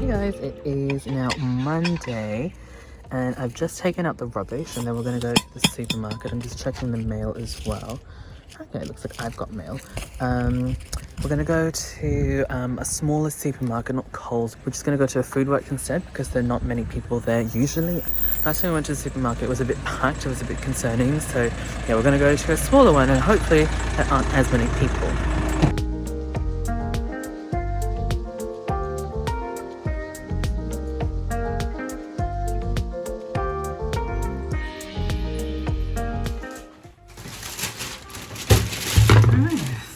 Hey guys, it is now Monday and I've just taken out the rubbish and then we're going to go to the supermarket. I'm just checking the mail as well. Okay, it looks like I've got mail. We're going to go to a smaller supermarket, not Coles. We're just going to go to a Foodworks instead because there are not many people there usually. Last time we went to the supermarket, it was a bit packed, it was a bit concerning. So yeah, we're going to go to a smaller one and hopefully there aren't as many people.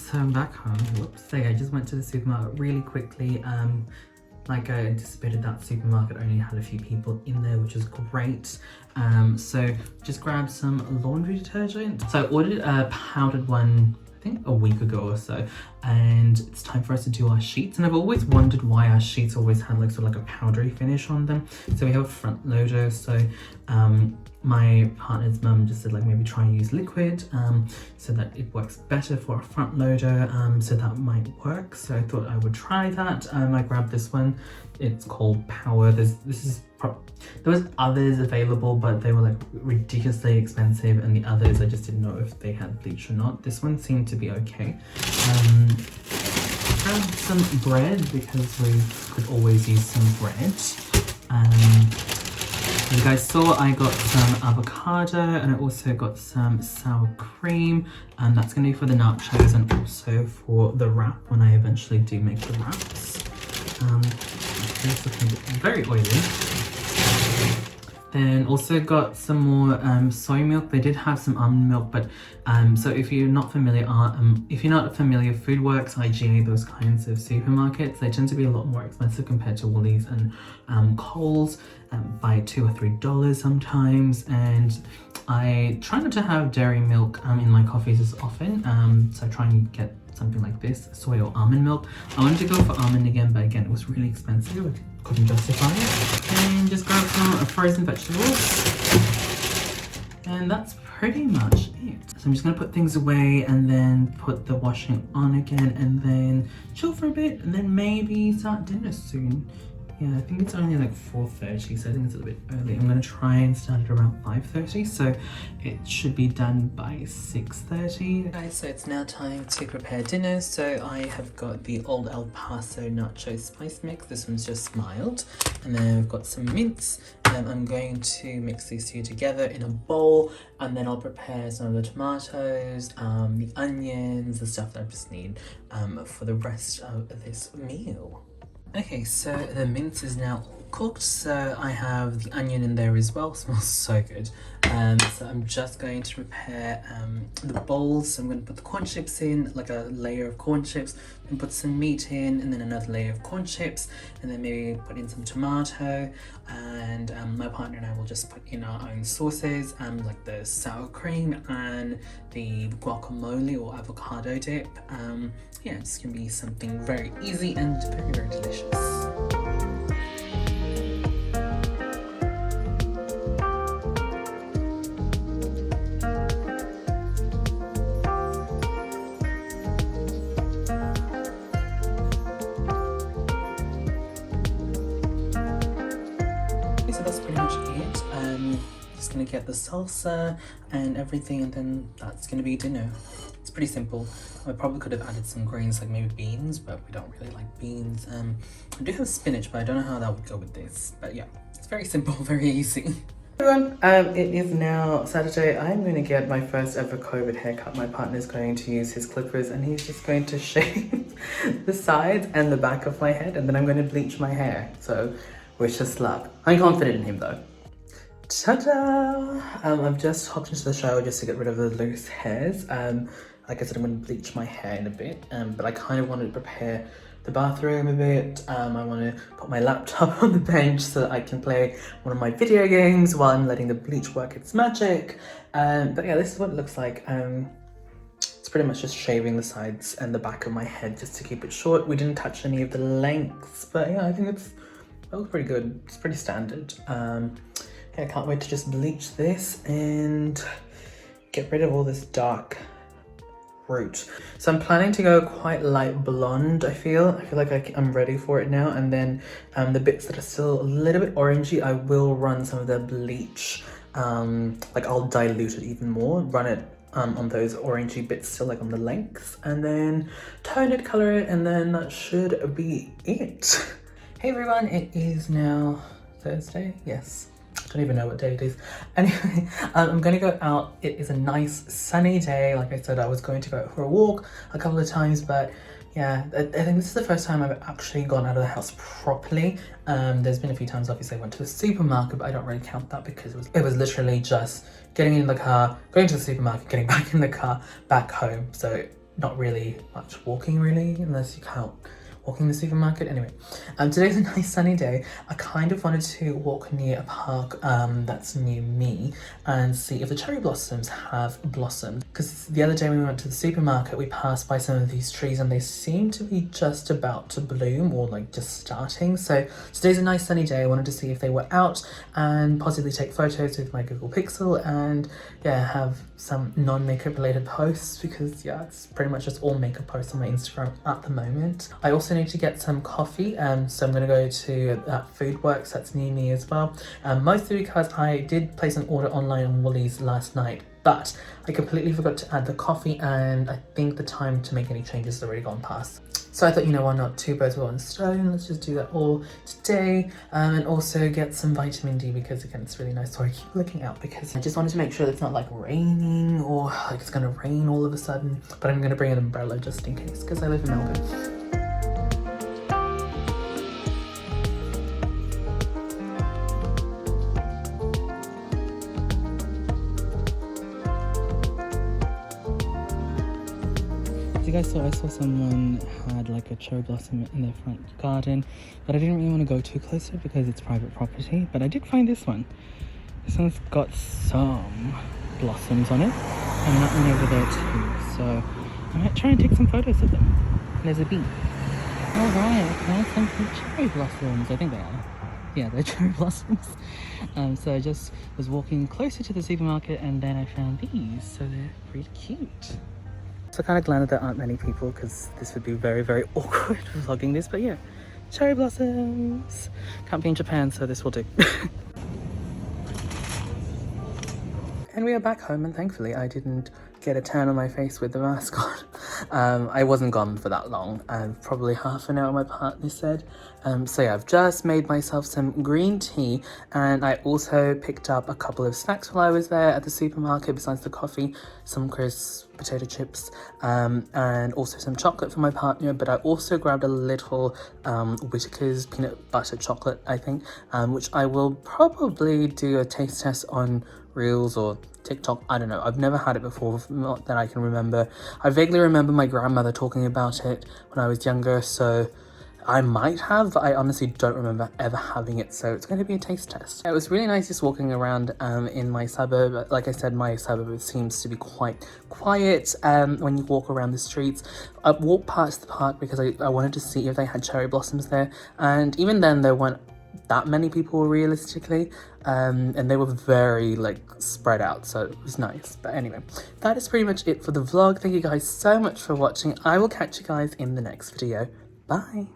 So I'm back home. Whoops. So yeah, I just went to the supermarket really quickly. Like I anticipated, that supermarket only had a few people in there, which is great. So just grabbed some laundry detergent. So I ordered a powdered one, I think a week ago or so, and it's time for us to do our sheets. And I've always wondered why our sheets always had like sort of like a powdery finish on them. So we have a front loader. So my partner's mum just said like maybe try and use liquid so that it works better for a front loader, so that might work. So I thought I would try that. I grabbed this one. It's called Power. There was others available, but they were like ridiculously expensive, and the others I just didn't know if they had bleach or not. This one seemed to be okay. Grabbed some bread because we could always use some bread. As you guys saw, I got some avocado and I also got some sour cream, and that's going to be for the nachos and also for the wrap when I eventually do make the wraps. It's looking very oily. Then also got some more soy milk. They did have some almond milk, but so if you're not familiar, Foodworks, IGA, those kinds of supermarkets, they tend to be a lot more expensive compared to Woolies and Coles, by $2 or $3 sometimes. And I try not to have dairy milk in my coffees as often, so I try and get something like this, soy or almond milk. I wanted to go for almond again, but again, it was really expensive. I couldn't justify it. And just grab some frozen vegetables. And that's pretty much it. So I'm just gonna put things away and then put the washing on again and then chill for a bit and then maybe start dinner soon. Yeah, I think it's only like 4:30, so I think it's a little bit early. I'm gonna try and start at around 5:30, so it should be done by 6:30. Guys, so it's now time to prepare dinner. So I have got the Old El Paso nacho spice mix. This one's just mild. And then I've got some mince, and I'm going to mix these two together in a bowl, and then I'll prepare some of the tomatoes, the onions, the stuff that I just need for the rest of this meal. Okay, so the mince is now all cooked, so I have the onion in there as well. It smells so good. So I'm just going to prepare the bowls. So I'm going to put the corn chips in, like a layer of corn chips, and put some meat in, and then another layer of corn chips, and then maybe put in some tomato, and my partner and I will just put in our own sauces, like the sour cream and the guacamole or avocado dip. Yeah, it's gonna be something very easy and very, very delicious. So that's pretty much it. Just gonna get the salsa and everything, and then that's gonna be dinner. It's pretty simple. I probably could have added some greens like maybe beans, but we don't really like beans. I do have spinach, but I don't know how that would go with this. But yeah, it's very simple, very easy. Everyone, it is now Saturday. I'm going to get my first ever COVID haircut. My partner's going to use his clippers and he's just going to shave the sides and the back of my head, and then I'm going to bleach my hair. So wish us luck. I'm confident in him though. Ta-da! I've just hopped into the shower just to get rid of the loose hairs. Like I said, I'm going to bleach my hair in a bit, but I kind of wanted to prepare the bathroom a bit. I want to put my laptop on the bench so that I can play one of my video games while I'm letting the bleach work its magic. But yeah, this is what it looks like. It's pretty much just shaving the sides and the back of my head just to keep it short. We didn't touch any of the lengths, but yeah, I think that looks pretty good. It's pretty standard. Yeah, I can't wait to just bleach this and get rid of all this dark fruit. So I'm planning to go quite light blonde, I feel like I'm ready for it now. And then the bits that are still a little bit orangey, I will run some of the bleach, like I'll dilute it even more, run it on those orangey bits still, like on the lengths, and then tone it, color it, and then that should be it. Hey everyone, it is now Thursday, yes. I don't even know what day it is. Anyway, I'm gonna go out. It is a nice sunny day. Like I said, I was going to go for a walk a couple of times, but yeah, I think this is the first time I've actually gone out of the house properly. There's been a few times, obviously I went to the supermarket, but I don't really count that because it was literally just getting in the car, going to the supermarket, getting back in the car, back home. So not really much walking really, unless you count walking the supermarket. Anyway, today's a nice sunny day. I kind of wanted to walk near a park that's near me and see if the cherry blossoms have blossomed, because the other day when we went to the supermarket we passed by some of these trees and they seem to be just about to bloom, or like just starting. So today's a nice sunny day. I wanted to see if they were out and possibly take photos with my Google Pixel and yeah, have some non-makeup related posts, because yeah, it's pretty much just all makeup posts on my Instagram at the moment. I also need to get some coffee, so I'm gonna go to that Foodworks that's near me as well, mostly because I did place an order online on Woolies last night, but I completely forgot to add the coffee and I think the time to make any changes has already gone past. So I thought, you know, why not, two birds with one stone, let's just do that all today, and also get some vitamin D, because again, it's really nice. Sorry, I keep looking out because I just wanted to make sure that it's not like raining or like it's gonna rain all of a sudden, but I'm gonna bring an umbrella just in case because I live in Melbourne. You guys saw, I saw someone had like a cherry blossom in their front garden, but I didn't really want to go too close to it because it's private property. But I did find this one. This one's got some blossoms on it, and that one over there too. So I might try and take some photos of them. There's a bee. All right, there's some cherry blossoms. I think they are. Yeah, they're cherry blossoms. So I just was walking closer to the supermarket and then I found these. So they're pretty cute. So kind of glad that there aren't many people because this would be very, very awkward vlogging this, but yeah, cherry blossoms. Can't be in Japan, so this will do. And we are back home, and thankfully I didn't get a tan on my face with the mask on. I wasn't gone for that long, probably half an hour, my partner said. So yeah, I've just made myself some green tea, and I also picked up a couple of snacks while I was there at the supermarket besides the coffee, some crisps, potato chips, and also some chocolate for my partner. But I also grabbed a little Whittaker's peanut butter chocolate, I think, which I will probably do a taste test on Reels or TikTok. I don't know, I've never had it before, not that I can remember. I vaguely remember my grandmother talking about it when I was younger, so I might have, but I honestly don't remember ever having it, so it's going to be a taste test. It was really nice just walking around in my suburb. Like I said, my suburb seems to be quite quiet when you walk around the streets. I walked past the park because I wanted to see if they had cherry blossoms there, and even then there weren't that many people realistically, and they were very like spread out, so it was nice. But anyway, that is pretty much it for the vlog. Thank you guys so much for watching. I will catch you guys in the next video. Bye.